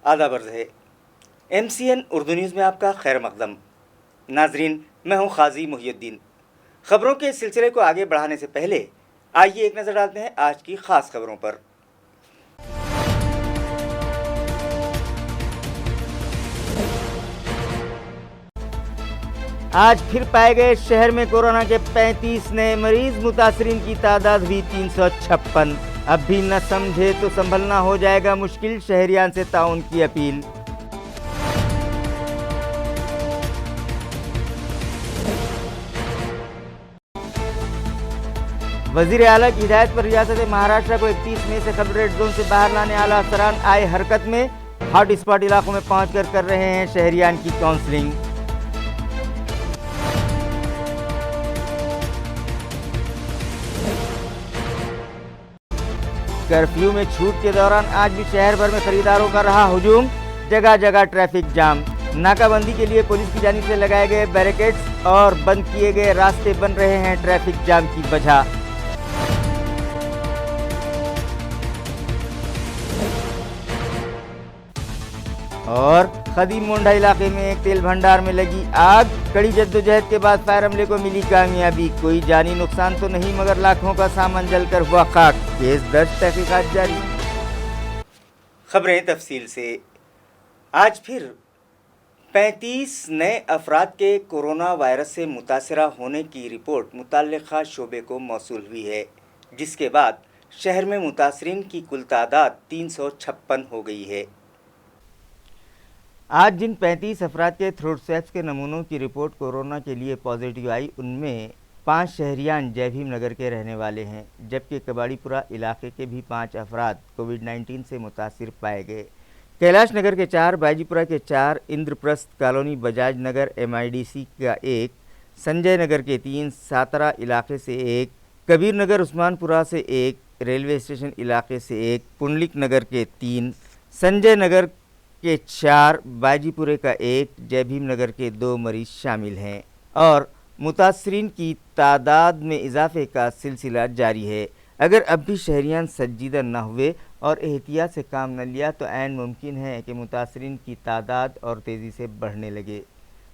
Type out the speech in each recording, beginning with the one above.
आदाब अर्ज़ है। MCN उर्दू न्यूज़ में आपका खैर मकदम। नाजरीन, मैं हूं खाजी मुहियुद्दीन। खबरों के सिलसिले को आगे बढ़ाने से पहले आइए एक नज़र डालते हैं आज की ख़ास खबरों पर। आज फिर पाए गए शहर में कोरोना के 35 नए मरीज, मुतासरीन की तादाद हुई 356। अब भी न समझे तो संभलना हो जाएगा मुश्किल, शहरियान से ताउन की अपील। वजीर आला की हिदायत पर रियासत महाराष्ट्र को 31 मई से कबल रेड जोन से बाहर लाने आला अफसरान आए हरकत में। हॉट स्पॉट इलाकों में पहुंचकर कर रहे हैं शहरियान की काउंसलिंग। कर्फ्यू में छूट के दौरान आज भी शहर भर में खरीदारों का रहा हुजूम, जगह जगह ट्रैफिक जाम। नाकाबंदी के लिए पुलिस की जानिब से लगाए गए बैरिकेड्स और बंद किए गए रास्ते बन रहे हैं ट्रैफिक जाम की वजह। और खदीम मोंडा इलाके में एक तेल भंडार में लगी आग, कड़ी जद्दोजहद के बाद फायर अमले को मिली कामयाबी। कोई जानी नुकसान तो नहीं मगर लाखों का सामान जलकर हुआ खाक। केस दर्ज, तहकीकात जारी। खबरें तफसील से। आज फिर 35 नए अफराद के कोरोना वायरस से मुतासरा होने की रिपोर्ट मुतल्लिका शोबे को मौसूल हुई है, जिसके बाद शहर में मुतासरीन की कुल तादाद 356 हो गई है। आज जिन 35 अफराद के थ्रोट स्वैब्स के नमूनों की रिपोर्ट कोरोना के लिए पॉजिटिव आई, उनमें 5 शहरियान जय भीम नगर के रहने वाले हैं, जबकि कबाड़ीपुरा इलाके के भी 5 अफराद कोविड-19 से मुतासिर पाए गए। कैलाश नगर के 4, बाजीपुरा के 4, इंद्रप्रस्थ कॉलोनी बजाज नगर MIDC का 1, संजय नगर के 3, सातरा इलाके से 1, कबीर नगर उस्मानपुरा से 1, रेलवे स्टेशन इलाके से 1, पुंडलिक नगर के 3, संजय नगर के 4, बाजीपुरे का 1, जय भीम नगर के 2 मरीज शामिल हैं। और मुतासरीन की तादाद में इजाफे का सिलसिला जारी है। अगर अब भी शहरियान संजीदा न हुए और एहतियात से काम न लिया तो ऐन मुमकिन है कि मुतासरीन की तादाद और तेज़ी से बढ़ने लगे।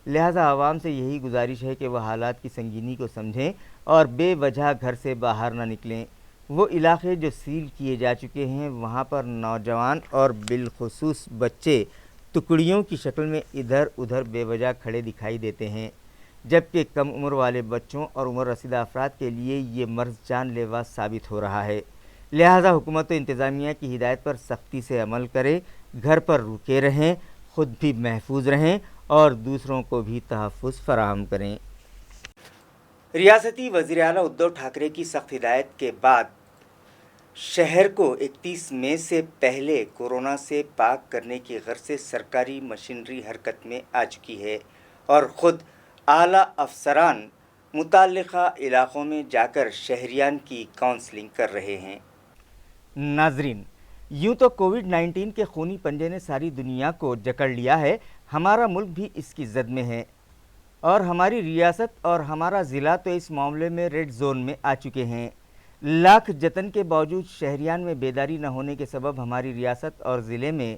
लिहाजा आवाम से यही गुजारिश है कि वह हालात की संगीनी को समझें और बेवजह घर से बाहर न निकलें। वो इलाके जो सील किए जा चुके हैं, वहाँ पर नौजवान और बिलखुसूस बच्चे टुकड़ियों की शक्ल में इधर उधर बेवजह खड़े दिखाई देते हैं, जबकि कम उम्र वाले बच्चों और उम्र रसीदा अफराद के लिए ये मर्ज जानलेवा साबित हो रहा है। लिहाजा हुकूमत व इंतज़ामिया की हिदायत पर सख्ती से अमल करें, घर पर रुके रहें, ख़ुद भी महफूज रहें और दूसरों को भी तहफ़्फ़ुज़ फराहम करें। रियासती वज़ीर आला उद्धव ठाकरे की सख्त हिदायत के बाद शहर को 31 मई से पहले कोरोना से पाक करने की गर्ज से सरकारी मशीनरी हरकत में आ चुकी है और ख़ुद आला अफसरान मुतल्लिका इलाक़ों में जाकर शहरियान की काउंसलिंग कर रहे हैं। नाजरीन, यूँ तो कोविड-19 के खूनी पंजे ने सारी दुनिया को जकड़ लिया है, हमारा मुल्क भी इसकी जद में है और हमारी रियासत और हमारा ज़िला तो इस मामले में रेड जोन में आ चुके हैं। लाख जतन के बावजूद शहरियान में बेदारी न होने के सबब हमारी रियासत और ज़िले में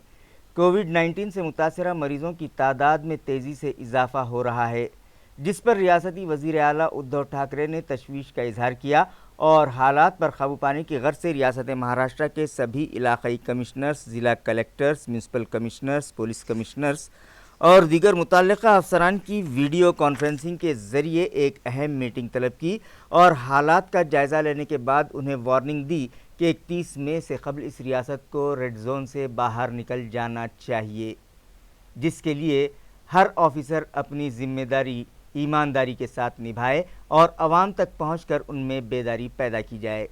कोविड-19 से मुतासरा मरीज़ों की तादाद में तेज़ी से इजाफ़ा हो रहा है, जिस पर रियासती वज़ीर आला उद्धव ठाकरे ने तशवीश का इजहार किया और हालात पर काबू पाने की गर्ज से रियासत महाराष्ट्र के सभी इलाक़ाई कमिश्नर्स, ज़िला collectors, municipal commissioners, police commissioners और दीगर मुतल्लिका अफसरान की वीडियो कॉन्फ्रेंसिंग के ज़रिए एक अहम मीटिंग तलब की और हालात का जायज़ा लेने के बाद उन्हें वार्निंग दी कि 31 मई से कबल इस रियासत को रेड जोन से बाहर निकल जाना चाहिए, जिसके लिए हर ऑफिसर अपनी ज़िम्मेदारी ईमानदारी के साथ निभाए और आवाम तक पहुंचकर उनमें बेदारी पैदा की जाए।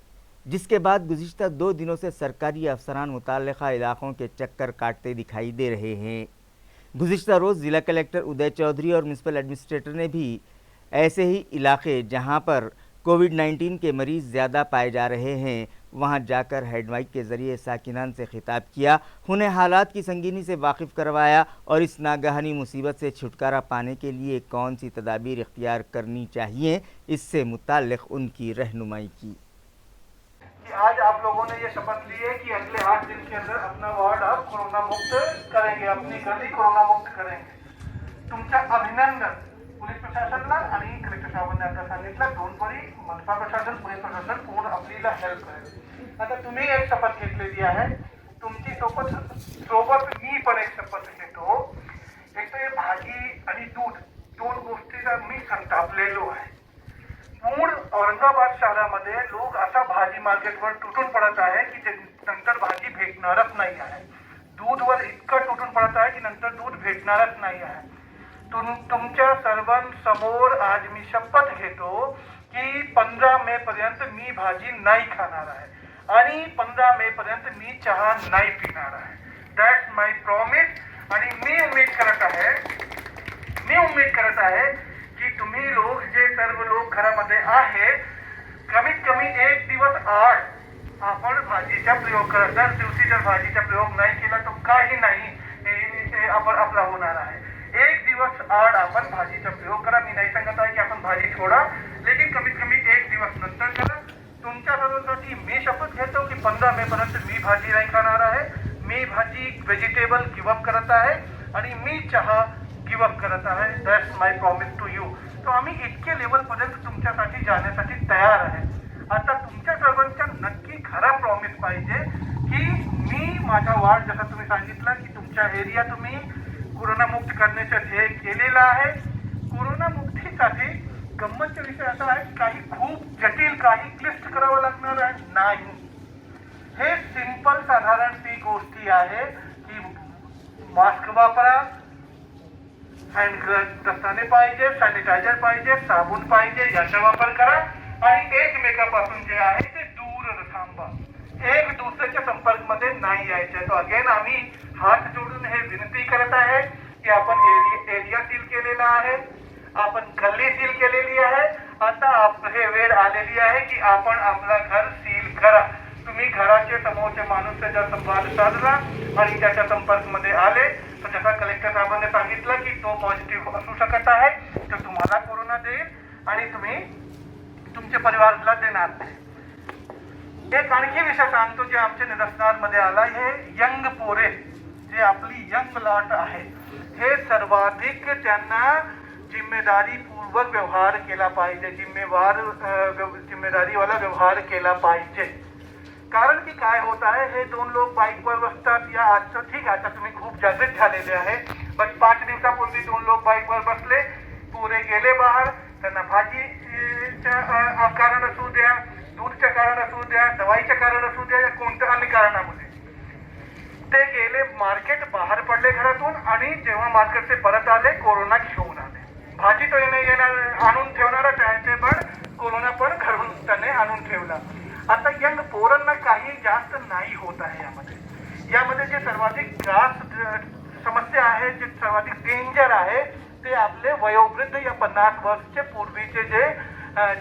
जिसके बाद गुज़िश्ता 2 दिनों से सरकारी अफसरान मुतल्लिका इलाक़ों के चक्कर काटते दिखाई दे रहे हैं। गुज़िश्ता रोज़ ज़िला कलेक्टर उदय चौधरी और म्यूनसिपल एडमिनिस्ट्रेटर ने भी ऐसे ही इलाके जहां पर कोविड-19 के मरीज़ ज़्यादा पाए जा रहे हैं, वहां जाकर हेडमाइक के ज़रिए साकिनान से खिताब किया, उन्हें हालात की संगीनी से वाकिफ़ करवाया और इस नागहानी मुसीबत से छुटकारा पाने के लिए कौन सी तदाबीर इख्तियार करनी चाहिए, इससे मुताल्लिक़ उनकी रहनुमाई की। कि आज आप लोगों ने ये शपथ ली है कि अगले 8 दिन के अंदर अपना वार्ड आप कोरोना मुक्त करेंगे, अपनी गली कोरोना मुक्त करेंगे. तुमचं अभिनंदन. पोलीस प्रशासनला आणि कलेक्टर साहेबांनी आता सांगितलं दोनपरी मनपा प्रशासन पोलीस प्रशासन पूर्ण आपल्याला हेल्प करेल. आता तुम्ही एक शपथ घेतलेली आहे, तुमची सोबत मी पण एक शपथ घेतो. एक तर भाजी आणि दूध दोन गोष्टीचा मी संतापलेलो आहे. पूर्ण औरंगाबाद शहरामध्ये लोक असा भाजी मार्केटवर तुटून पडत आहे की नंतर भाजी भेटणारच नाही आहे. दूधवर इतकं तुटून पडत आहे की नंतर दूध भेटणारच नाही आहे. तुमच्या सर्वांसमोर आज मी शपथ घेतो की 15 मे पर्यंत मी भाजी नाही खाणार आहे आणि 15 मे पर्यंत मी चहा नाही पिणार आहे. That's my promise. आणि मी उम्मीद करत आहे की तुम्ही लोक जे सर्व लोक घरामध्ये आहेत कमीत कमी एक दिवस आड आपण भाजीचा प्रयोग करत. दर दिवशी जर भाजीचा प्रयोग नाही केला तर काही नाही आपला होणार आहे. एक दिवस आड आपण भाजीचा प्रयोग करा. मी नाही सांगत आहे की आपण भाजी सोडा, लेकिन कमीत कमी एक दिवस नंतर करा. तुमच्या सर्वांसाठी मी शपथ घेतो की 15 मे पर्यंत मी भाजी नाही खाणार आहे. मी भाजी व्हेजिटेबल गिव्हअप करत आहे आणि मी चहा गिव्हअप करत आहे. That's my promise to you. तो आम्ही इतके लेवल पर्यंत तुमच्यासाठी जाण्यासाठी तयार आहे. आता तुमच्या सर्वांचा नक्की खरा प्रॉमिस पाहिजे की मी माझा वार्ड जसं तुम्ही सांगितलं की तुमच्या एरिया तुम्ही कोरोना मुक्त करण्याचं ध्येय केलेलं आहे. कोरोना मुक्तीसाठी गंमतचा विषय असा आहे काही खूप जटिल काही क्लिष्ट करावं लागणार आहे नाही. हे सिंपल साधारण ती गोष्टी आहे की मास्क वापरा, हँड ग्लव्ह दस्ताने पाहिजे, सॅनिटायझर पाहिजे, साबण पाहिजे, याचा वापर करा आणि एकमेकापासून जे आहे ते दूर थांबा. एक दुसऱ्याच्या संपर्कमध्ये नाही यायचे. तो अगेन आम्ही हात जोडून हे विनंती करत आहे की आपण एरिया सील केलेला आहे, आपण गल्ली सील केलेली आहे. आता हे वेळ आलेली आहे की आपण आपला घर सील करा. तुम्ही घराचे समोरचे माणूस जर संवाद साधला आणि त्याच्या संपर्कमध्ये आले तर जसा कलेक्टर साहेबांनी सांगितलं की तो पॉझिटिव्ह असू शकत आहे तर तुम्हाला कोरोना देईल आणि तुम्ही तुमच्या परिवाराला देणार नाही. एक आणखी विषय सांगतो जे आमच्या निदर्शनामध्ये आला. हे यंग पोरे जे आपली यंग लॉट आहे हे सर्वाधिक त्यांना जिम्मेदारीपूर्वक व्यवहार केला पाहिजे, जिम्मेदारीवाला व्यवहार केला पाहिजे. कारण की काय होत आहे हे दोन लोक बाईकवर बसतात या आजचं ठीक आहे. आता तुम्ही खूप जागृत झालेले आहे. पण 5 दिवसापूर्वी 2 लोक बाईकवर बसले, पुरे गेले बाहेर. त्यांना भाजीच्या कारण असू द्या, दूधच्या कारण असू द्या, दवाईच्या कारण असू द्या या कोणत्या अन्य कारणामध्ये ते गेले मार्केट, बाहेर पडले घरातून आणि जेव्हा मार्केट से परत आले कोरोना घेऊन आले. भाजी तो आणून ठेवणारा त्याचे पण कोरोना पण घरून त्याने आणून ठेवला. आता यंग पोरांना काही जास्त नाही होत आहे. यामध्ये जे सर्वाधिक जास्त समस्या आहे, जे सर्वाधिक डेंजर आहे ते आपले वयोवृद्ध या 50 वर्षचे पूर्वीचे जे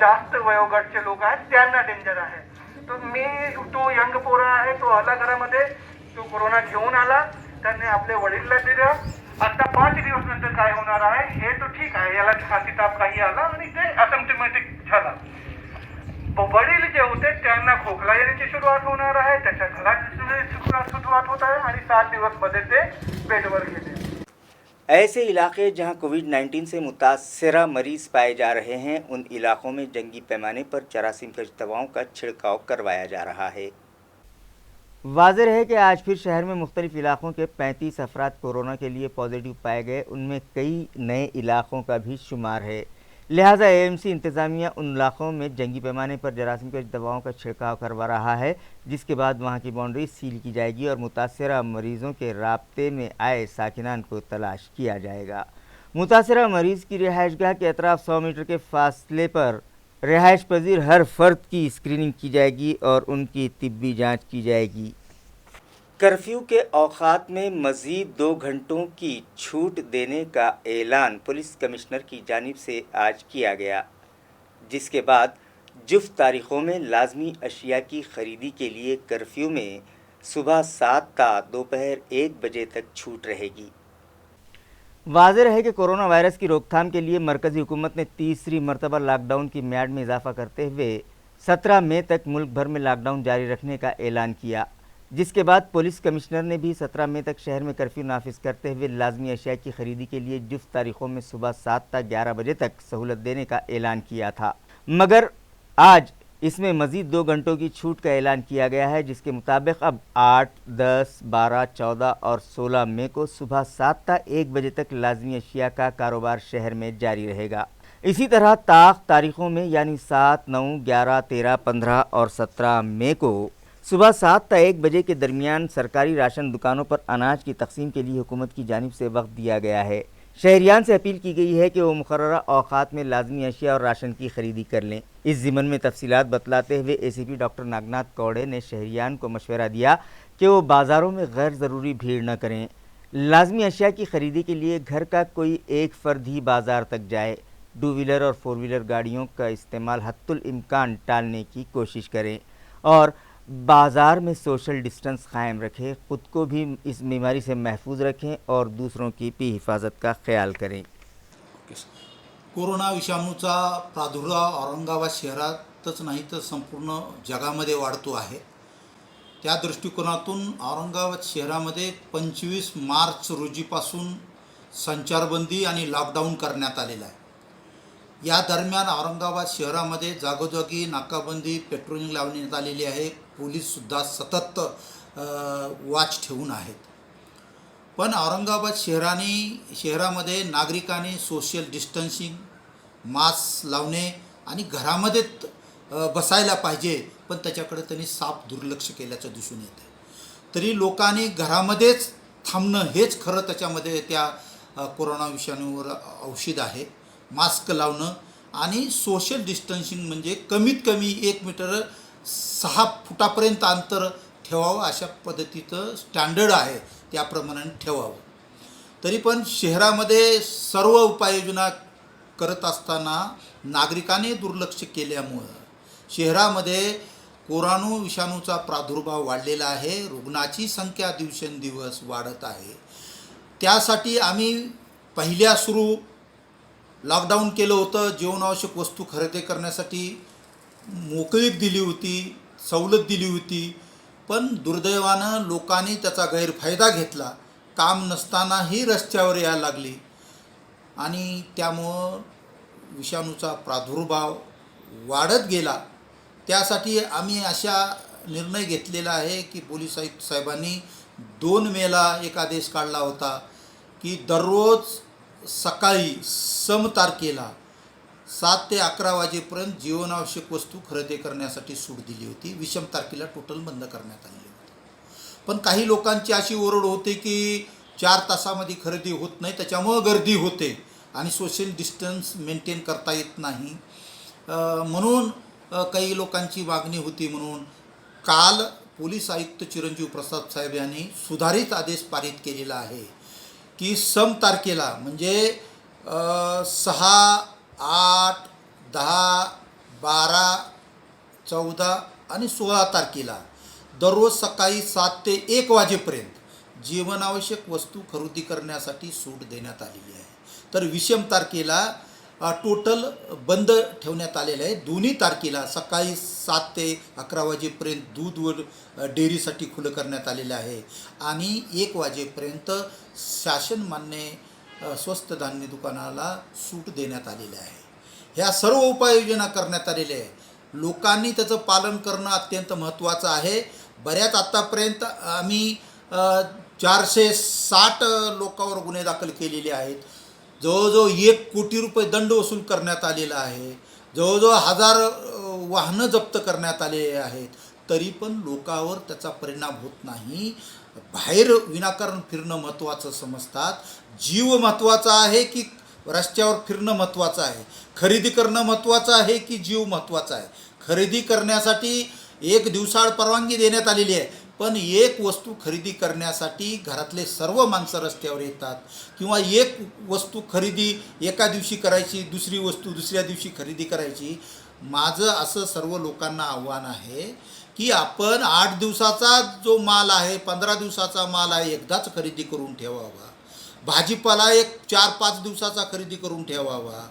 जास्त वयोगटचे लोक आहेत त्यांना डेंजर आहे. तो यंग पोरा आहे, तो आला घरामध्ये, तो कोरोना घेऊन आला, त्याने आपले वडीलला दिलं. आता 5 दिवस नंतर काय होणार आहे हे तो ठीक आहे, याला छाती ताप काही आला आणि ते असिम्प्टोमॅटिक झाला. वडील जे होते त्यांना खोकला येण्याची सुरुवात होणार आहे, त्याच्या घरात सुरुवात होत आहे आणि 7 दिवस मध्ये ते बेडवर गेले. ऐसे इलाके जहां कोविड-19 से मुतासरा मरीज पाए जा रहे हैं उन इलाकों में जंगी पैमाने पर जरासीम-कश दवाओं का छिड़काव करवाया जा रहा है. वाज़ेह है कि आज फिर शहर में मुख्तलिफ इलाकों के 35 अफराद कोरोना के लिए पॉजिटिव पाए गए. उनमें कई नए इलाकों का भी शुमार है. लिहाजा एएमसी इंतज़ामिया उन इलाकों में जंगी पैमाने पर जरासीम-कश दवाओं का छिड़काव करवा रहा है, जिसके बाद वहां की बाउंड्री सील की जाएगी और मुतासरा मरीज़ों के राब्ते में आए साकिनान को तलाश किया जाएगा. मुतासरा मरीज़ की रिहाइशगाह के अतराफ 100 मीटर के फासले पर रिहाइश पजीर हर फर्द की स्क्रीनिंग की जाएगी और उनकी तिब्बी जाँच की जाएगी. कर्फ्यू के औकात में मज़ीद 2 घंटों की छूट देने का ऐलान पुलिस कमिश्नर की जानिब से आज किया गया, जिसके बाद जुफ्त तारीख़ों में लाजमी अशिया की ख़रीदी के लिए कर्फ्यू में सुबह 7 ता दोपहर 1 बजे तक छूट रहेगी. वाज़ेह रहे कि कोरोना वायरस की रोकथाम के लिए मरकज़ी हुकूमत ने तीसरी मरतबा लॉकडाउन की मियाद में इजाफ़ा करते हुए 17 मई तक मुल्क भर में लॉकडाउन जारी रखने का ऐलान किया, जिसके बाद पुलिस कमिश्नर ने भी 17 मई तक शहर में कर्फ्यू नाफिज करते हुए लाजमी अशिया की खरीदी के लिए जुफ्त तारीखों में सुबह 7 तक 11 बजे तक सहूलत देने का ऐलान किया था, मगर आज इसमें मज़ीद 2 घंटों की छूट का ऐलान किया गया है, जिसके मुताबिक अब 8, 10, 12, 14 और 16 मई को सुबह 7 तक 1 बजे तक लाजमी अशिया का कारोबार शहर में जारी रहेगा। इसी तरह तारीखों में यानी 7, 9, 11, 13, 15 और 17 मई को सुबह 7 तक 1 बजे के दरमियान सरकारी राशन दुकानों पर अनाज की तकसीम के लिए हुकूमत की जानिब से वक्त दिया गया है। शहरियान से अपील की गई है कि वो मुकर्ररा औकात में लाजमी अशिया और राशन की खरीदी कर लें। इस ज़िमन में तफसीलात बतलाते हुए ACP डॉक्टर नागनाथ कौड़े ने शहरियान को मशवरा दिया कि वो बाज़ारों में गैर ज़रूरी भीड़ न करें। लाजमी अशिया की खरीदी के लिए घर का कोई एक फ़र्द ही बाज़ार तक जाए। 2 व्हीलर और 4 व्हीलर गाड़ियों का इस्तेमाल हत्तुल इम्कान टालने की कोशिश करें और बाज़ार में सोशल डिस्टेंस कायम रखें, ख़ुद को भी इस बीमारी से महफूज रखें और दूसरों की भी हिफाजत का ख्याल करें। कोरोना विषाणूचा प्रादुर्भाव औरंगाबाद शहरातच नाही तर संपूर्ण जगामध्ये वाढतो आहे। त्या दृष्टिकोनातून औरंगाबाद शहरामध्ये 25 मार्च रोजीपासून संचारबंदी आणि लॉकडाऊन करण्यात आलेला आहे। या दरम्यान औरंगाबाद शहरामध्ये जागोजागी नाकाबंदी पेट्रोलिंग लावण्यात आलेली आहे। पोलीससुद्धा सतत वॉच ठेवून आहेत। पण औरंगाबाद शहरामध्ये नागरिकांनी सोशल डिस्टन्सिंग, मास्क लावणे आणि घरामध्ये बसायला पाहिजे, पण त्याच्याकडे त्यांनी साफ दुर्लक्ष केल्याचं दिसून येते। तरी लोकांनी घरामध्येच थांबणं हेच खरं त्याच्यामध्ये त्या कोरोना विषाणूवर औषध आहे। मास्क लावणं आणि सोशल डिस्टन्सिंग म्हणजे कमीत कमी 1 मीटर 6 फुटापर्यंत अंतर ठेवावं, अशा पद्धतीचं स्टँडर्ड आहे, त्याप्रमाणे ठेवावं। तरी पण शहरामध्ये सर्व उपाययोजना करत असताना नागरिकांनी दुर्लक्ष केल्यामुळे शहरामध्ये कोरोना विषाणूचा प्रादुर्भाव वाढलेला आहे। रुग्णाची संख्या दिवसेंदिवस वाढत आहे। त्यासाठी आम्ही पहिल्या सुरू लॉकडाऊन केलं होतं। जीवनावश्यक वस्तू खरेदी करण्यासाठी मोकळीक दिली होती, सवलत दिली होती, पण दुर्दैवानं लोकांनी त्याचा गैरफायदा घेतला। काम नसतानाही रस्त्यावर यायला लागली आणि त्यामुळं विषाणूचा प्रादुर्भाव वाढत गेला। त्यासाठी आम्ही अशा निर्णय घेतलेला आहे की पोलीस आयुक्त साहेबांनी 2 मेला एक आदेश काढला होता की दररोज सकाळी सम तारखेला 7 ते 11 वाजेपर्यंत जीवनावश्यक वस्तू खरेदी करण्यासाठी सूट दिली होती। विषम तारखेला टोटल बंद करण्यात आली होती। पण काही लोकांची अशी ओरड होते की 4 तासामध्ये खरेदी होत नाही, त्याच्यामुळे गर्दी होते आणि सोशल डिस्टन्स मेंटेन करता येत नाही, म्हणून काही लोकांची मागणी होती। म्हणून काल पोलीस आयुक्त चिरंजीव प्रसाद साहेब यांनी सुधारित आदेश पारित केलेला आहे की सम तारखेला म्हणजे 6, 8, 10, 12, 14 आणि 16 तारखेला दररोज सकाळी 7 ते 1 वाजेपर्यंत जीवनावश्यक वस्तू खरेदी करण्यासाठी सूट देण्यात आलेली आहे। तर विषम तारखेला टोटल बंद ठेवण्यात आलेलं आहे। दोन्ही तारखेला सकाळी 7 ते 11 वाजेपर्यंत दूध व डेअरीसाठी खुलं करण्यात आलेलं आहे आणि 1 वाजेपर्यंत शासन मान्य स्वस्त धान्य दुकानाला सूट देण्यात आलेली आहे। ह्या सर्व उपाययोजना करण्यात आलेल्या आहे। लोकांनी त्याचं पालन करणं अत्यंत महत्त्वाचं आहे। बऱ्याच आत्तापर्यंत आम्ही 460 लोकांवर गुन्हे दाखल केलेले आहेत। जवळजवळ 1 कोटी रुपये दंड वसूल करण्यात आलेला आहे। जवळजवळ 1000 वाहनं जप्त करण्यात आलेले आहेत। तरी पण लोकांवर त्याचा परिणाम होत नाही। बाहेर विनाकारण फिरणं महत्त्वाचं समजतात। जीव महत्त्वाचा आहे की रस्त्यावर फिरणं महत्त्वाचं आहे? खरेदी करणं महत्त्वाचं आहे की जीव महत्त्वाचा आहे? खरेदी करण्यासाठी 1 दिवसाआड परवानगी देण्यात आलेली आहे, पण एक वस्तू खरेदी करण्यासाठी घरातले सर्व माणसं रस्त्यावर येतात किंवा एक वस्तू खरेदी एका दिवशी करायची, दुसरी वस्तू दुसऱ्या दिवशी खरेदी करायची। माझं असं सर्व लोकांना आव्हान आहे की आपण 8 दिवसाचा जो माल आहे, 15 दिवसाचा माल आहे, एकदाच खरेदी करून ठेवावा। भाजीपाला एक 4-5 दिवसाचा खरेदी करून ठेवावा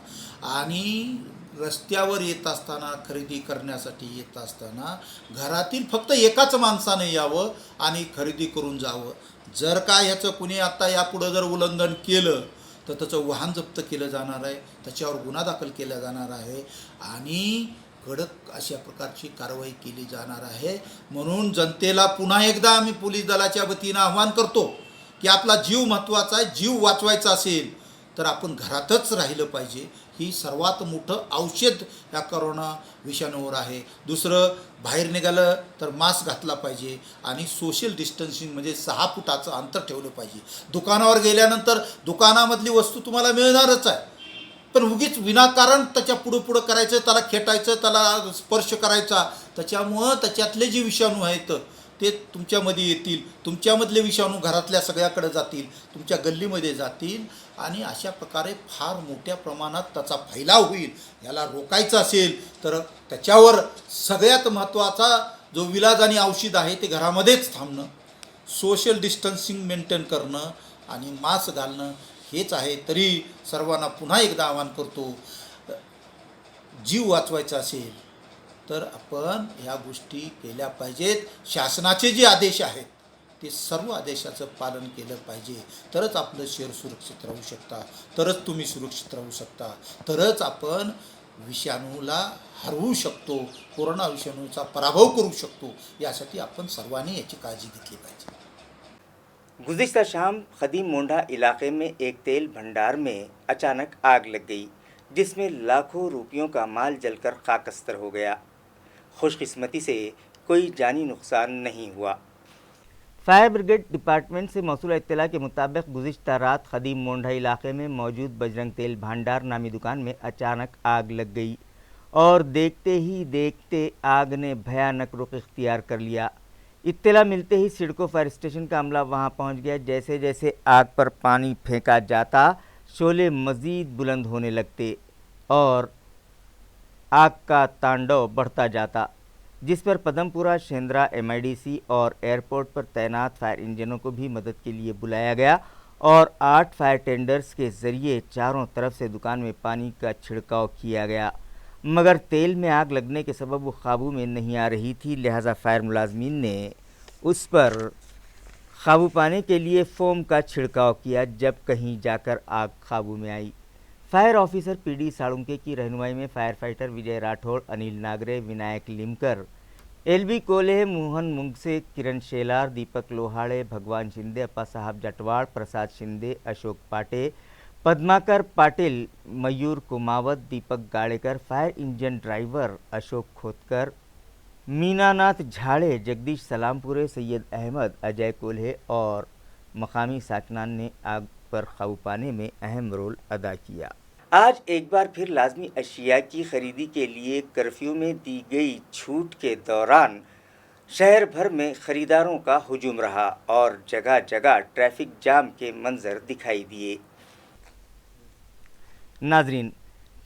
आणि रस्त्यावर येत असताना, खरेदी करण्यासाठी येत असताना घरातील फक्त एकाच माणसाने यावं आणि खरेदी करून जावं. जर का ह्याचं कुणी आत्ता यापुढं जर उल्लंघन केलं तर त्याचं वाहन जप्त केलं जाणार आहे, त्याच्यावर गुन्हा दाखल केला जाणार आहे आणि कडक अशा प्रकारची कारवाई केली जाणार आहे. म्हणून जनतेला पुन्हा एकदा आम्ही पोलीस दलाच्या वतीनं आवाहन करतो की आपला जीव महत्त्वाचा आहे. जीव वाचवायचा असेल तर आपण घरातच राहिलं पाहिजे. ही सर्वात मोठं औषध या करोना विषाणूवर आहे. दुसरं, बाहेर निघालं तर मास्क घातला पाहिजे आणि सोशल डिस्टन्सिंग म्हणजे 6 फुटाचं अंतर ठेवलं पाहिजे. दुकानावर गेल्यानंतर दुकानामधली वस्तू तुम्हाला मिळणारच आहे, पण उगीच विनाकारण त्याच्या पुढं करायचं, त्याला खेटायचं, त्याला स्पर्श करायचा, त्याच्यामुळं त्याच्यातले जे विषाणू आहेत ते तुमच्यामध्ये येतील. तुमच्यामधले विषाणू घरातल्या सगळ्याकडे जातील, तुमच्या गल्लीमध्ये जातील आणि अशा प्रकारे फार मोठ्या प्रमाणात त्याचा फैलाव होईल. याला रोखायचं असेल तर त्याच्यावर सगळ्यात महत्त्वाचा जो विलाज आणि औषध आहे ते घरामध्येच थांबणं, सोशल डिस्टन्सिंग मेंटेन करणं आणि मास्क घालणं हेच आहे. तरी सर्वांना पुन्हा एकदा आवाहन करतो, जीव वाचवायचा असेल तर आपण ह्या गोष्टी केल्या पाहिजेत. शासनाचे जे आदेश आहेत ते सर्व आदेशाचं पालन केलं पाहिजे. तरच आपलं शहर सुरक्षित राहू शकता, तरच तुम्ही सुरक्षित राहू शकता, तरच आपण विषाणूला हरवू शकतो, कोरोना विषाणूचा पराभव करू शकतो. यासाठी आपण सर्वांनी याची काळजी घेतली पाहिजे. गुज़िश्ता शाम खदीम मोंढा इलाके में एक तेल भंडार में अचानक आग लग गई, जिसमें लाखों रुपयों का माल जलकर खाकस्तर हो गया। खुशकिस्मती से कोई जानी नुकसान नहीं हुआ। फायर ब्रिगेड डिपार्टमेंट से मौसूल इत्तला के मुताबिक गुज़िश्ता रात खदीम मोंढा इलाके में मौजूद बजरंग तेल भंडार नामी दुकान में अचानक आग लग गई और देखते ही देखते आग ने भयानक रुख इख्तियार कर लिया। इत्तला मिलते ही सिडको फायर स्टेशन का अमला वहां पहुंच गया। जैसे जैसे आग पर पानी फेंका जाता शोले मज़ीद बुलंद होने लगते और आग का तांडव बढ़ता जाता, जिस पर पदमपुरा, शेंद्रा, MIDC और एयरपोर्ट पर तैनात फायर इंजनों को भी मदद के लिए बुलाया गया और 8 फायर टेंडर्स के ज़रिए चारों तरफ से दुकान में पानी का छिड़काव किया गया, मगर तेल में आग लगने के सबब वो काबू में नहीं आ रही थी। लिहाजा फायर मुलाजमीन ने उस पर काबू पाने के लिए फोम का छिड़काव किया, जब कहीं जाकर आग काबू में आई। फायर ऑफिसर PD साळुंके की रहनुमाई में फायर फाइटर विजय राठौड़, अनिल नागरे, विनायक लिमकर, LB कोल्हे, मोहन मुंगसे, किरण शेलार, दीपक लोहाड़े, भगवान शिंदे, अप्पा साहब जटवाड़, प्रसाद Shinde, Ashok Pate, Padmakar Patil, Mayur Kumawat, Deepak Gadekar, fire engine driver Ashok Khotkar, Meenanath Jhade, Jagdish Salampure, Syed Ahmad, Ajay Kolhe और मकामी साकनान ने आग पर काबू पाने में अहम रोल अदा किया। आज एक बार फिर लाजमी अशिया की खरीदी के लिए कर्फ्यू में दी गई छूट के दौरान शहर भर में खरीदारों का हुजूम रहा और जगह जगह ट्रैफिक जाम के मंजर दिखाई दिए। नाजरीन,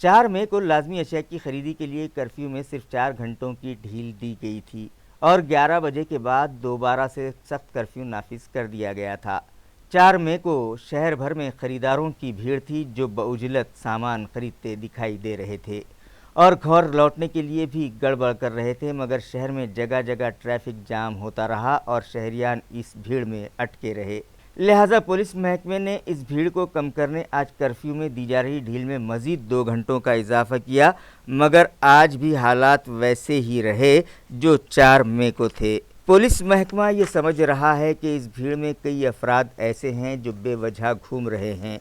4 मई को लाजमी अशिया की खरीदी के लिए कर्फ्यू में सिर्फ 4 घंटों की ढील दी गई थी और 11 बजे के बाद दोबारा से सख्त कर्फ्यू नाफिज कर दिया गया था। 4 मई को शहर भर में खरीदारों की भीड़ थी जो बउजलत सामान खरीदते दिखाई दे रहे थे और घर लौटने के लिए भी गड़बड़ कर रहे थे, मगर शहर में जगह जगह ट्रैफिक जाम होता रहा और शहरियान इस भीड़ में अटके रहे। लिहाजा पुलिस महकमे ने इस भीड़ को कम करने आज कर्फ्यू में दी जा रही ढील में मज़ीद 2 घंटों का इजाफा किया, मगर आज भी हालात वैसे ही रहे जो 4 मई को थे। पुलिस महकमा ये समझ रहा है कि इस भीड़ में कई अफराद ऐसे हैं जो बेवजह घूम रहे हैं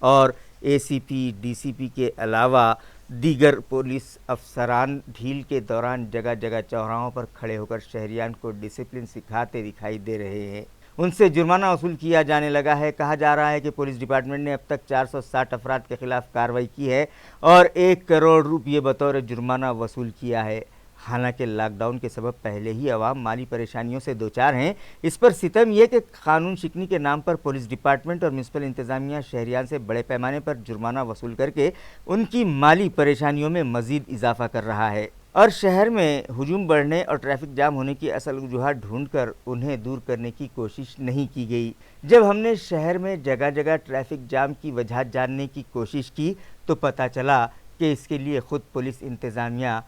और ACP, DCP के अलावा दीगर पुलिस अफसरान ढील के दौरान जगह जगह चौराहों पर खड़े होकर शहरियान को डिसिप्लिन सिखाते दिखाई दे रहे हैं। उनसे जुर्माना वसूल किया जाने लगा है। कहा जा रहा है कि पुलिस डिपार्टमेंट ने अब तक 460 अफराद के खिलाफ कार्रवाई की है और 1 करोड़ रुपये बतौर जुर्माना वसूल किया है। हालांकि लॉकडाउन के सबब पहले ही अवाम माली परेशानियों से दो चार हैं। इस पर सितम यह कि कानून शिकनी के नाम पर पुलिस डिपार्टमेंट और म्यूनसिपल इंतजामिया शहरियान से बड़े पैमाने पर जुर्माना वसूल करके उनकी माली परेशानियों में मज़ीद इजाफा कर रहा है और शहर में हुजूम बढ़ने और ट्रैफिक जाम होने की असल वजूहात ढूंढकर उन्हें दूर करने की कोशिश नहीं की गई। जब हमने शहर में जगह जगह ट्रैफिक जाम की वजह जानने की कोशिश की तो पता चला کہ اس کے لیے خود پولیس انتظامیہ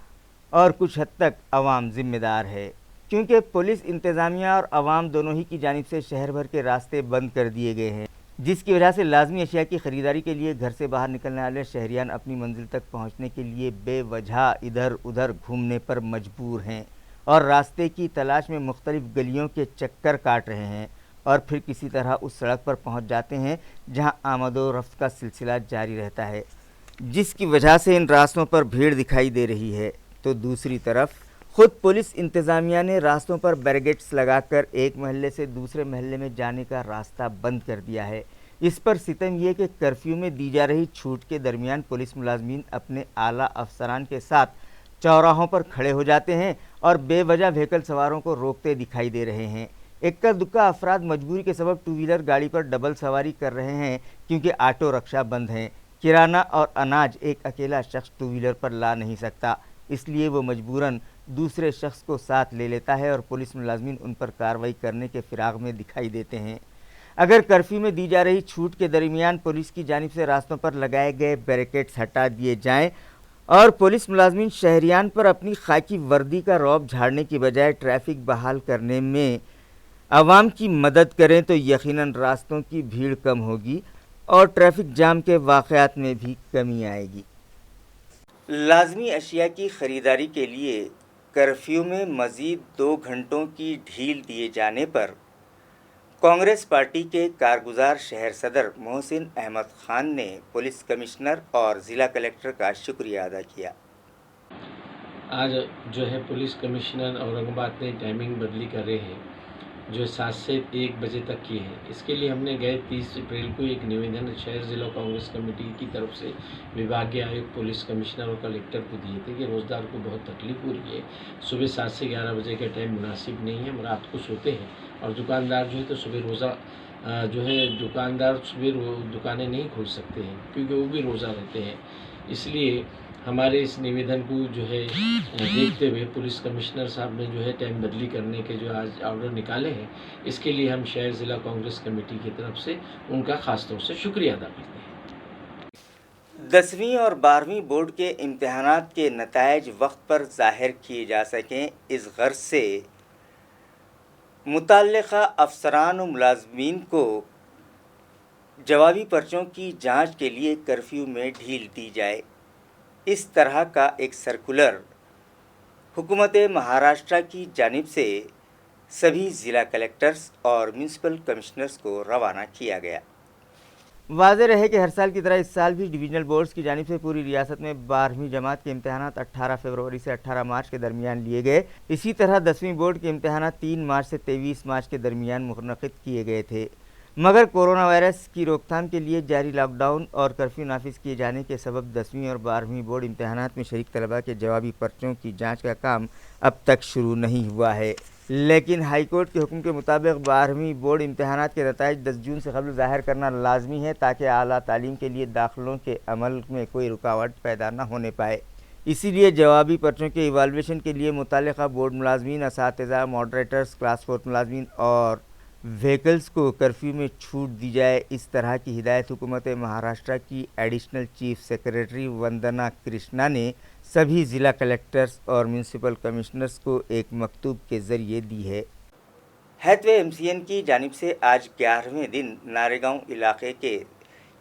اور کچھ حد تک عوام ذمہ دار ہے، کیونکہ پولیس انتظامیہ اور عوام دونوں ہی کی جانب سے شہر بھر کے راستے بند کر دیے گئے ہیں، جس کی وجہ سے لازمی اشیاء کی خریداری کے لیے گھر سے باہر نکلنے والے شہریان اپنی منزل تک پہنچنے کے لیے بے وجہ ادھر ادھر گھومنے پر مجبور ہیں اور راستے کی تلاش میں مختلف گلیوں کے چکر کاٹ رہے ہیں اور پھر کسی طرح اس سڑک پر پہنچ جاتے ہیں جہاں آمد و رفت کا سلسلہ جاری رہتا ہے، جس کی وجہ سے ان راستوں پر بھیڑ دکھائی دے رہی ہے۔ تو دوسری طرف خود پولیس انتظامیہ نے راستوں پر بیریکیڈز لگا کر ایک محلے سے دوسرے محلے میں جانے کا راستہ بند کر دیا ہے۔ اس پر ستم یہ کہ کرفیو میں دی جا رہی چھوٹ کے درمیان پولیس ملازمین اپنے اعلیٰ افسران کے ساتھ چوراہوں پر کھڑے ہو جاتے ہیں اور بے وجہ وہیکل سواروں کو روکتے دکھائی دے رہے ہیں۔ اکا دکا افراد مجبوری کے سبب ٹو ویلر گاڑی پر ڈبل سواری کر رہے ہیں کیونکہ آٹو رکشہ بند ہیں۔ کرانہ اور اناج ایک اکیلا شخص ٹو ویلر پر لا نہیں سکتا، اس لیے وہ مجبوراً دوسرے شخص کو ساتھ لے لیتا ہے اور پولیس ملازمین ان پر کارروائی کرنے کے فراغ میں دکھائی دیتے ہیں۔ اگر کرفیو میں دی جا رہی چھوٹ کے درمیان پولیس کی جانب سے راستوں پر لگائے گئے بیریکیڈز ہٹا دیے جائیں اور پولیس ملازمین شہریان پر اپنی خاکی وردی کا رعب جھاڑنے کی بجائے ٹریفک بحال کرنے میں عوام کی مدد کریں تو یقیناً راستوں کی بھیڑ کم ہوگی اور ٹریفک جام کے واقعات میں بھی کمی آئے گی۔ لازمی اشیاء کی خریداری کے لیے کرفیو میں مزید 2 گھنٹوں کی ڈھیل دیے جانے پر کانگریس پارٹی کے کارگزار شہر صدر محسن احمد خان نے پولیس کمشنر اور ضلع کلکٹر کا شکریہ ادا کیا۔ آج جو ہے پولیس کمشنر اورنگ آباد نے ٹائمنگ بدلی کر رہے ہیں جو 7 سے 1 بجے تک کی ہے۔ اس کے لیے ہم نے گئے 30 اپریل کو ایک نویدن شہر ضلع کانگریس کمیٹی کی طرف سے وبھاگیہ آیوکت پولیس کمشنر اور کلکٹر کو دیے تھے کہ روزدار کو بہت تکلیف ہو رہی ہے، صبح 7 سے 11 بجے کا ٹائم مناسب نہیں ہے، ہم رات کو سوتے ہیں اور دکاندار جو ہے تو صبح روزہ دکاندار صبح دکانیں نہیں کھول سکتے ہیں کیونکہ وہ بھی روزہ رہتے ہیں۔ اس لیے ہمارے اس نویدن کو جو ہے دیکھتے ہوئے پولیس کمشنر صاحب نے جو ہے ٹائم بدلی کرنے کے جو آج آرڈر نکالے ہیں، اس کے لیے ہم شہر ضلع کانگریس کمیٹی کی طرف سے ان کا خاص طور سے شکریہ ادا کرتے ہیں۔ 10ویں اور 12ویں بورڈ کے امتحانات کے نتائج وقت پر ظاہر کیے جا سکیں، اس غرض سے متعلقہ افسران و ملازمین کو جوابی پرچوں کی جانچ کے لیے کرفیو میں ڈھیل دی جائے۔ اس طرح کا ایک سرکولر حکومت مہاراشٹر کی جانب سے سبھی ضلع کلکٹرز اور میونسپل کمشنرز کو روانہ کیا گیا۔ واضح رہے کہ ہر سال کی طرح اس سال بھی ڈویژنل بورڈز کی جانب سے پوری ریاست میں 12ویں جماعت کے امتحانات 18 فروری سے 18 مارچ کے درمیان لیے گئے۔ اسی طرح 10ویں بورڈ کے امتحانات 3 مارچ سے 23 مارچ کے درمیان منعقد کیے گئے تھے، مگر کورونا وائرس کی روک تھام کے لیے جاری لاک ڈاؤن اور کرفیو نافذ کیے جانے کے سبب 10ویں اور 12ویں بورڈ امتحانات میں شریک طلباء کے جوابی پرچوں کی جانچ کا کام اب تک شروع نہیں ہوا ہے، لیکن ہائی کورٹ کے حکم کے مطابق 12ویں بورڈ امتحانات کے نتائج 10 جون سے قبل ظاہر کرنا لازمی ہے تاکہ اعلیٰ تعلیم کے لیے داخلوں کے عمل میں کوئی رکاوٹ پیدا نہ ہونے پائے۔ اسی لیے جوابی پرچوں کے ایوالویشن کے لیے متعلقہ بورڈ ملازمین، اساتذہ، ماڈریٹرز، کلاس 4 ملازمین اور وہیکلز کو کرفیو میں چھوٹ دی جائے، اس طرح کی ہدایت حکومت مہاراشٹر کی additional chief secretary Vandana Krishna نے سبھی ضلع کلکٹرز اور میونسپل کمشنرز کو ایک مکتوب کے ذریعے دی ہے۔ ہیتھوے MCN کی جانب سے آج 11ویں دن ناریگاؤں علاقے کے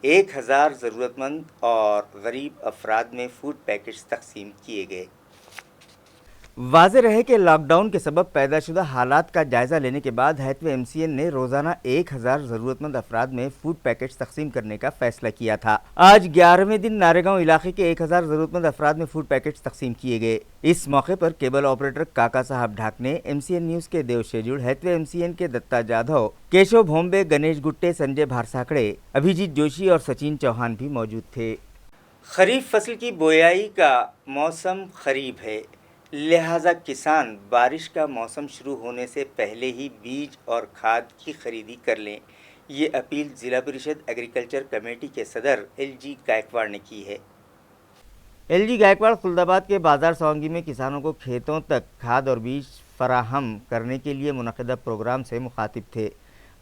1000 ضرورت مند اور غریب افراد میں فوڈ پیکٹس تقسیم کیے گئے۔ واضح رہے کہ لاک ڈاؤن کے سبب پیدا شدہ حالات کا جائزہ لینے کے بعد ہیتھوے MCN نے روزانہ 1000 ضرورت مند افراد میں فوڈ پیکٹس تقسیم کرنے کا فیصلہ کیا تھا۔ آج 11ویں دن ناریگاؤں علاقے کے 1000 ضرورت مند افراد میں فوڈ پیکٹس تقسیم کیے گئے۔ اس موقع پر کیبل آپریٹر کاکا صاحب ڈھاکنے، MCN نیوز کے دیو شیجوڑ، ہیتھوے MCN کے دتا جادھو، کیشو بھومبے، گنیش گٹے، سنجے بھارساکڑے، ابھیجیت جوشی اور سچن چوہان بھی موجود تھے۔ خریف فصل کی بویائی کا موسم قریب ہے، لہذا کسان بارش کا موسم شروع ہونے سے پہلے ہی بیج اور کھاد کی خریدی کر لیں، یہ اپیل ضلع پریشد ایگریکلچر کمیٹی کے صدر LG گائیکواڑ نے کی ہے۔ LG گائیکواڑ خلد آباد کے بازار ساونگی میں کسانوں کو کھیتوں تک کھاد اور بیج فراہم کرنے کے لیے منعقدہ پروگرام سے مخاطب تھے۔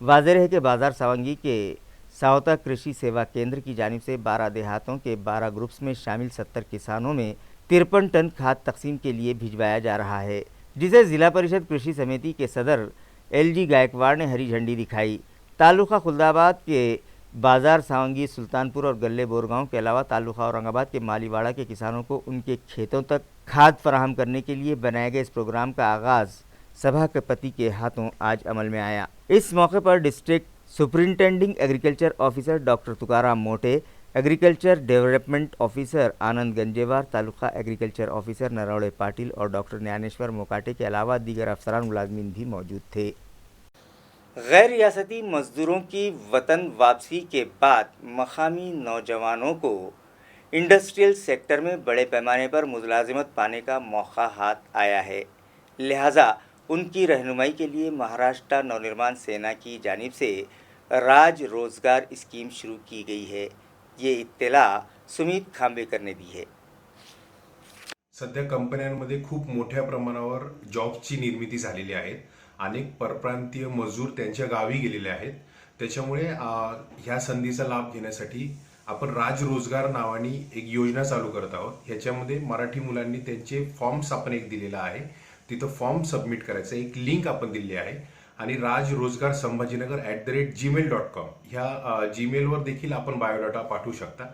واضح ہے کہ بازار ساونگی کے सावता कृषि सेवा केंद्र की जानिब से 12 देहातों के 12 ग्रुप्स में शामिल 70 किसानों में 53 टन खाद तकसीम के लिए भिजवाया जा रहा है, जिसे जिला परिषद कृषि समिति के सदर LG गायकवाड़ ने हरी झंडी दिखाई। तालुका खुलदाबाद के बाजार सावंगी, सुल्तानपुर और गल्ले बोरगांव के अलावा तालुका औरंगाबाद के मालीवाड़ा के किसानों को उनके खेतों तक खाद फराहम करने के लिए बनाए गए इस प्रोग्राम का आगाज़ सभापति के हाथों आज अमल में आया। इस मौके पर district superintending agriculture officer doctor Tukaram मोटे, agriculture development officer Anand Ganjewar, taluka agriculture officer नरौड़े Patil और डॉक्टर ज्ञानेश्वर मोकाटे के अलावा दीगर अफसरान मुलाजमीन भी मौजूद थे। गैर रियासती मजदूरों की वतन वापसी के बाद मकामी नौजवानों को इंडस्ट्रियल सेक्टर में बड़े पैमाने पर मुलाजिमत पाने का मौका हाथ आया है, लिहाजा उनकी रहनुमाई के लिए महाराष्ट्र नवनिर्माण सेना की जानिब से राज रोजगार स्कीम शुरू की गई है। ये इत्तला सुमित खांबेकर ने दी है। सध्या कंपन्यांमध्ये खूप मोठ्या प्रमाणावर जॉब्सची निर्मिती झालेली आहे। अनेक परप्रांतीय मजूर त्यांच्या गावी गेलेले आहेत। त्याच्यामुळे ह्या संधीचा लाभ घेण्यासाठी आपण राज रोजगार नावानी एक योजना चालू करत आहोत। ह्याच्यामध्ये मराठी मुलांनी त्यांचे फॉर्म्स आपण एक दिलेला आहे, तिथं फॉर्म सबमिट करायचं, एक लिंक आपण दिली आहे आणि राज रोजगार संभाजीनगर@gmail.com ह्या जीमेलवर देखील आपण बायोडाटा पाठवू शकता।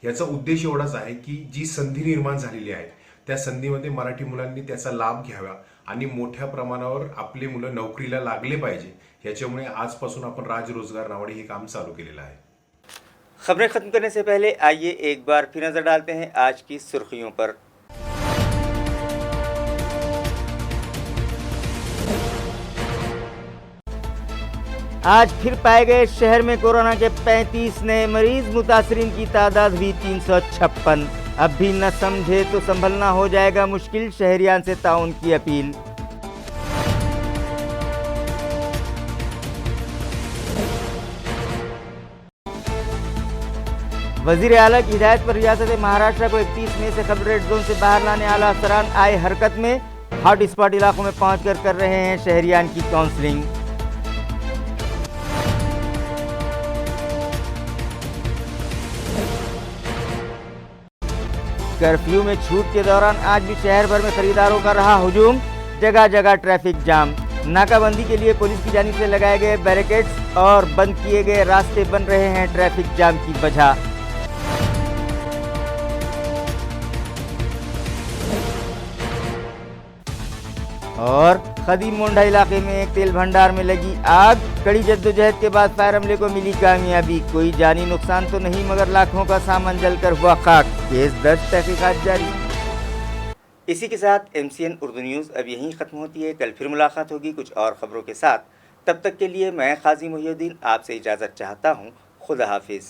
याचा उद्देश एवढाच आहे की जी संधी निर्माण झालेली आहे त्या संधीमध्ये मराठी मुलांनी त्याचा लाभ घ्यावा आणि मोठ्या प्रमाणावर आपले मुलं नोकरीला लागले पाहिजे। याच्यामुळे आजपासून आपण राज रोजगार नावाने हे काम चालू केलेलं आहे। खबरें खत्म करने से पहले आइए एक बार फिर नजर डालते हैं आज की सुर्खियों पर। आज फिर पाए गए शहर में कोरोना के 35 नए मरीज, मुतासरीन की तादाद हुई 356। अब भी न समझे तो संभलना हो जाएगा मुश्किल, शहरियान से ताउन की अपील। वजीर आला की हिदायत पर रियासत महाराष्ट्र को 31 मई से खबर रेड जोन से बाहर लाने आला अफसरान आए हरकत में। हॉट स्पॉट इलाकों में पहुंचकर कर रहे हैं शहरियान की काउंसलिंग। कर्फ्यू में छूट के दौरान आज भी शहर भर में खरीदारों का रहा हुजूम, जगह जगह ट्रैफिक जाम। नाकाबंदी के लिए पुलिस की जानिब से लगाए गए बैरिकेड्स और बंद किए गए रास्ते बन रहे हैं ट्रैफिक जाम की वजह। और खदीम मोंढा इलाके में एक तेल भंडार में लगी आग, कड़ी जद्दोजहद के बाद फायर अमले को मिली कामयाबी। कोई जानी नुकसान तो नहीं मगर लाखों का सामान जलकर हुआ खाक। केस दर्ज, तहकीकात जारी। इसी के साथ MCN उर्दू न्यूज़ अब यहीं ख़त्म होती है। कल फिर मुलाकात होगी कुछ और ख़बरों के साथ। तब तक के लिए मैं काजी मोहिउद्दीन आपसे इजाज़त चाहता हूँ। खुदा हाफिज़।